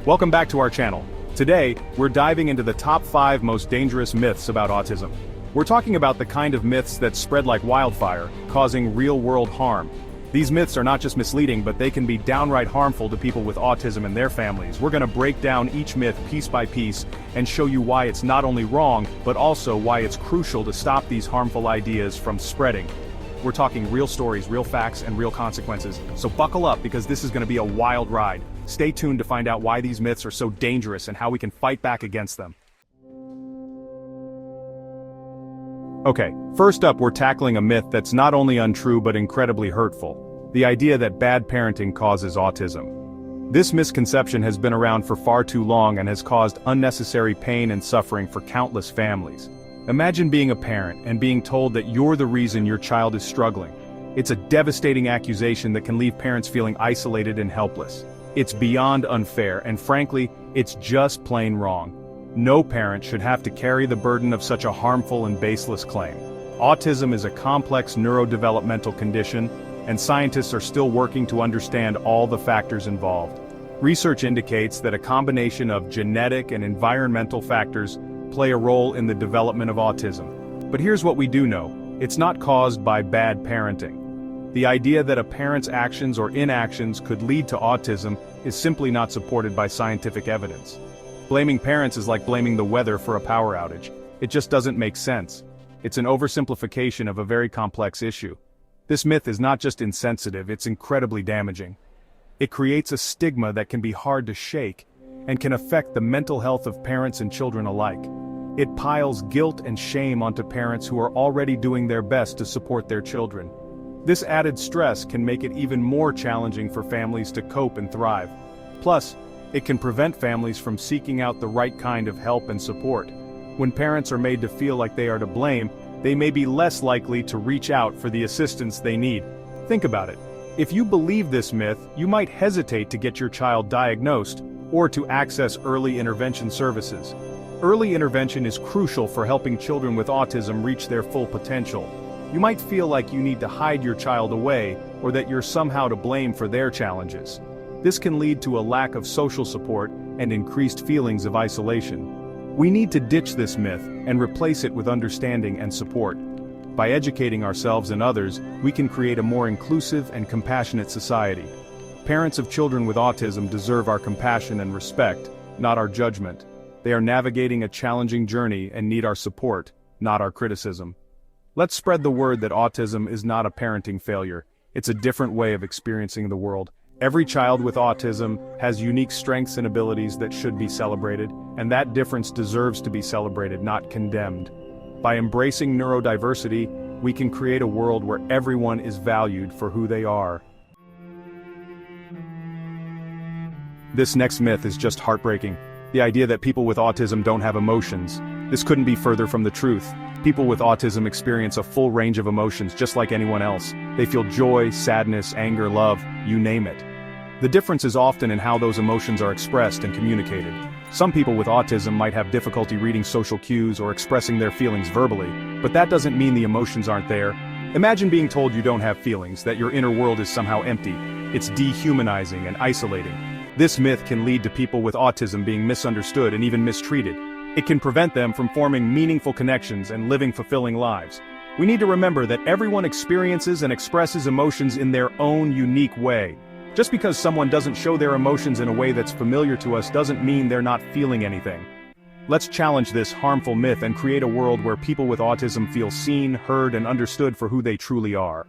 Welcome back to our channel. Today, we're diving into the top 5 most dangerous myths about autism. We're talking about the kind of myths that spread like wildfire, causing real-world harm. These myths are not just misleading, but they can be downright harmful to people with autism and their families. We're gonna break down each myth piece by piece and show you why it's not only wrong, but also why it's crucial to stop these harmful ideas from spreading. We're talking real stories, real facts, and real consequences, so buckle up because this is gonna be a wild ride. Stay tuned to find out why these myths are so dangerous and how we can fight back against them. Okay, first up we're tackling a myth that's not only untrue but incredibly hurtful. The idea that bad parenting causes autism. This misconception has been around for far too long and has caused unnecessary pain and suffering for countless families. Imagine being a parent and being told that you're the reason your child is struggling. It's a devastating accusation that can leave parents feeling isolated and helpless. It's beyond unfair, and frankly, it's just plain wrong. No parent should have to carry the burden of such a harmful and baseless claim. Autism is a complex neurodevelopmental condition, and scientists are still working to understand all the factors involved. Research indicates that a combination of genetic and environmental factors play a role in the development of autism. But here's what we do know: it's not caused by bad parenting. The idea that a parent's actions or inactions could lead to autism is simply not supported by scientific evidence. Blaming parents is like blaming the weather for a power outage. It just doesn't make sense. It's an oversimplification of a very complex issue. This myth is not just insensitive, it's incredibly damaging. It creates a stigma that can be hard to shake, and can affect the mental health of parents and children alike. It piles guilt and shame onto parents who are already doing their best to support their children. This added stress can make it even more challenging for families to cope and thrive. Plus, it can prevent families from seeking out the right kind of help and support. When parents are made to feel like they are to blame, they may be less likely to reach out for the assistance they need. Think about it. If you believe this myth, you might hesitate to get your child diagnosed, or to access early intervention services. Early intervention is crucial for helping children with autism reach their full potential. You might feel like you need to hide your child away, or that you're somehow to blame for their challenges. This can lead to a lack of social support and increased feelings of isolation. We need to ditch this myth and replace it with understanding and support. By educating ourselves and others, we can create a more inclusive and compassionate society. Parents of children with autism deserve our compassion and respect, not our judgment. They are navigating a challenging journey and need our support, not our criticism. Let's spread the word that autism is not a parenting failure. It's a different way of experiencing the world. Every child with autism has unique strengths and abilities that should be celebrated, and that difference deserves to be celebrated, not condemned. By embracing neurodiversity, we can create a world where everyone is valued for who they are. This next myth is just heartbreaking. The idea that people with autism don't have emotions. This couldn't be further from the truth. People with autism experience a full range of emotions just like anyone else. They feel joy, sadness, anger, love, you name it. The difference is often in how those emotions are expressed and communicated. Some people with autism might have difficulty reading social cues or expressing their feelings verbally, but that doesn't mean the emotions aren't there. Imagine being told you don't have feelings, that your inner world is somehow empty. It's dehumanizing and isolating. This myth can lead to people with autism being misunderstood and even mistreated. It can prevent them from forming meaningful connections and living fulfilling lives. We need to remember that everyone experiences and expresses emotions in their own unique way. Just because someone doesn't show their emotions in a way that's familiar to us doesn't mean they're not feeling anything. Let's challenge this harmful myth and create a world where people with autism feel seen, heard, and understood for who they truly are.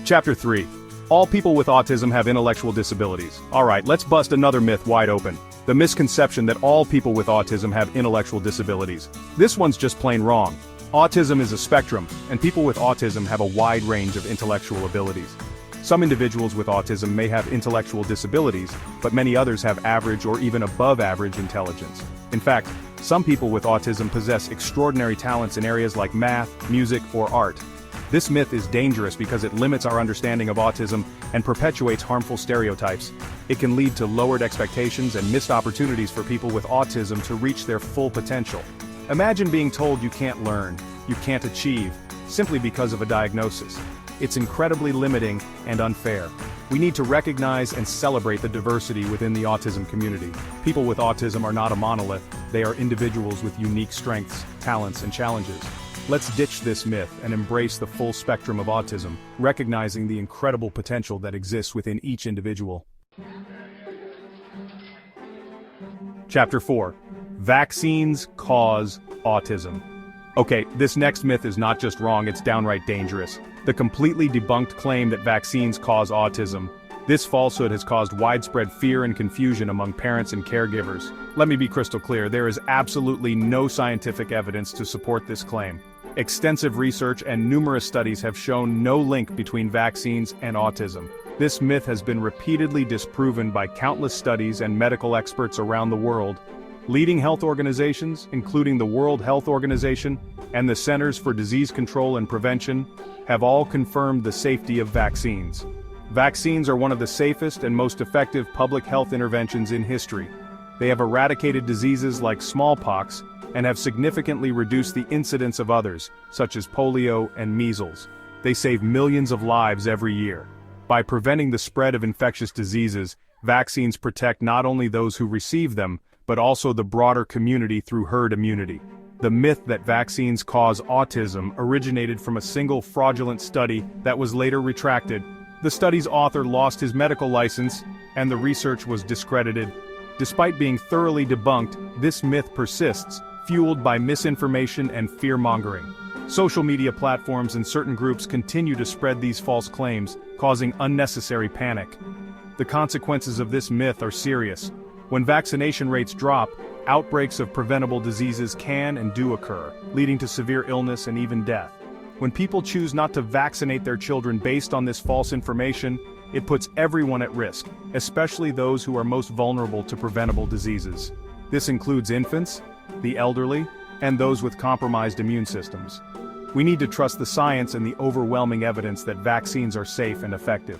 Chapter 3. All people with autism have intellectual disabilities. Alright, let's bust another myth wide open. The misconception that all people with autism have intellectual disabilities. This one's just plain wrong. Autism is a spectrum, and people with autism have a wide range of intellectual abilities. Some individuals with autism may have intellectual disabilities, but many others have average or even above average intelligence. In fact, some people with autism possess extraordinary talents in areas like math, music, or art. This myth is dangerous because it limits our understanding of autism and perpetuates harmful stereotypes. It can lead to lowered expectations and missed opportunities for people with autism to reach their full potential. Imagine being told you can't learn, you can't achieve, simply because of a diagnosis. It's incredibly limiting and unfair. We need to recognize and celebrate the diversity within the autism community. People with autism are not a monolith, they are individuals with unique strengths, talents, and challenges. Let's ditch this myth and embrace the full spectrum of autism, recognizing the incredible potential that exists within each individual. Chapter 4. Vaccines cause autism. Okay, this next myth is not just wrong, it's downright dangerous. The completely debunked claim that vaccines cause autism. This falsehood has caused widespread fear and confusion among parents and caregivers. Let me be crystal clear, there is absolutely no scientific evidence to support this claim. Extensive research and numerous studies have shown no link between vaccines and autism. This myth has been repeatedly disproven by countless studies and medical experts around the world. Leading health organizations, including the World Health Organization and the Centers for Disease Control and Prevention, have all confirmed the safety of vaccines. Vaccines are one of the safest and most effective public health interventions in history. They have eradicated diseases like smallpox and have significantly reduced the incidence of others, such as polio and measles. They save millions of lives every year. By preventing the spread of infectious diseases, vaccines protect not only those who receive them, but also the broader community through herd immunity. The myth that vaccines cause autism originated from a single fraudulent study that was later retracted. The study's author lost his medical license, and the research was discredited. Despite being thoroughly debunked, this myth persists, fueled by misinformation and fear-mongering. Social media platforms and certain groups continue to spread these false claims, causing unnecessary panic. The consequences of this myth are serious. When vaccination rates drop, outbreaks of preventable diseases can and do occur, leading to severe illness and even death. When people choose not to vaccinate their children based on this false information, it puts everyone at risk, especially those who are most vulnerable to preventable diseases. This includes infants, the elderly, and those with compromised immune systems. We need to trust the science and the overwhelming evidence that vaccines are safe and effective.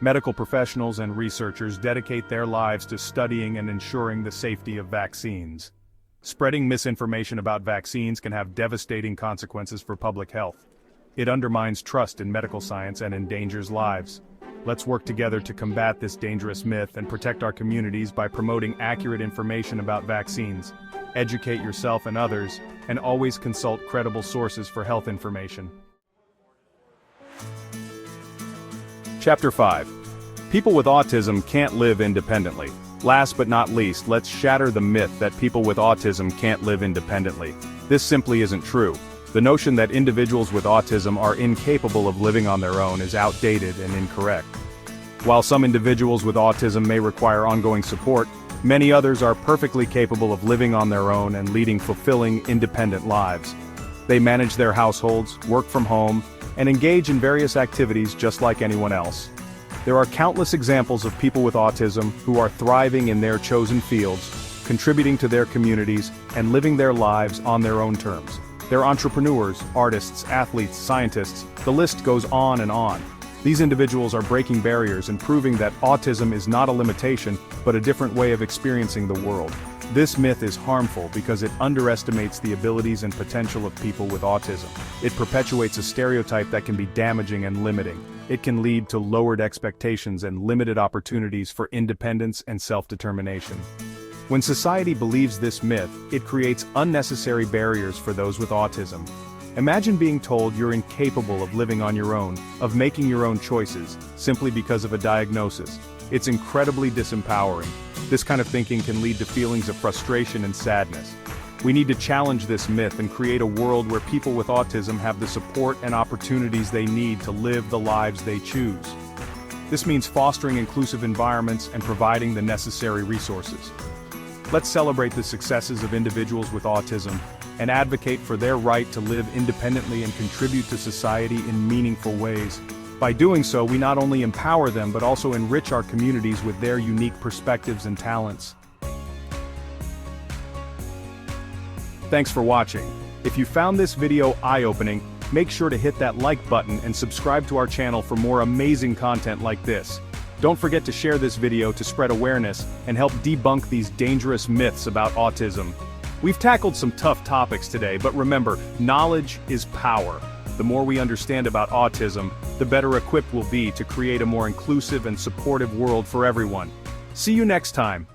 Medical professionals and researchers dedicate their lives to studying and ensuring the safety of vaccines. Spreading misinformation about vaccines can have devastating consequences for public health. It undermines trust in medical science and endangers lives. Let's work together to combat this dangerous myth and protect our communities by promoting accurate information about vaccines. Educate yourself and others, and always consult credible sources for health information. Chapter 5. People with autism can't live independently. Last but not least, let's shatter the myth that people with autism can't live independently. This simply isn't true. The notion that individuals with autism are incapable of living on their own is outdated and incorrect. While some individuals with autism may require ongoing support, many others are perfectly capable of living on their own and leading fulfilling, independent lives. They manage their households, work from home, and engage in various activities just like anyone else. There are countless examples of people with autism who are thriving in their chosen fields, contributing to their communities, and living their lives on their own terms. They're entrepreneurs, artists, athletes, scientists, the list goes on and on. These individuals are breaking barriers and proving that autism is not a limitation, but a different way of experiencing the world. This myth is harmful because it underestimates the abilities and potential of people with autism. It perpetuates a stereotype that can be damaging and limiting. It can lead to lowered expectations and limited opportunities for independence and self-determination. When society believes this myth, it creates unnecessary barriers for those with autism. Imagine being told you're incapable of living on your own, of making your own choices, simply because of a diagnosis. It's incredibly disempowering. This kind of thinking can lead to feelings of frustration and sadness. We need to challenge this myth and create a world where people with autism have the support and opportunities they need to live the lives they choose. This means fostering inclusive environments and providing the necessary resources. Let's celebrate the successes of individuals with autism and advocate for their right to live independently and contribute to society in meaningful ways. By doing so, we not only empower them but also enrich our communities with their unique perspectives and talents. Thanks for watching. If you found this video eye-opening, make sure to hit that like button and subscribe to our channel for more amazing content like this. Don't forget to share this video to spread awareness and help debunk these dangerous myths about autism. We've tackled some tough topics today, but remember, knowledge is power. The more we understand about autism, the better equipped we'll be to create a more inclusive and supportive world for everyone. See you next time.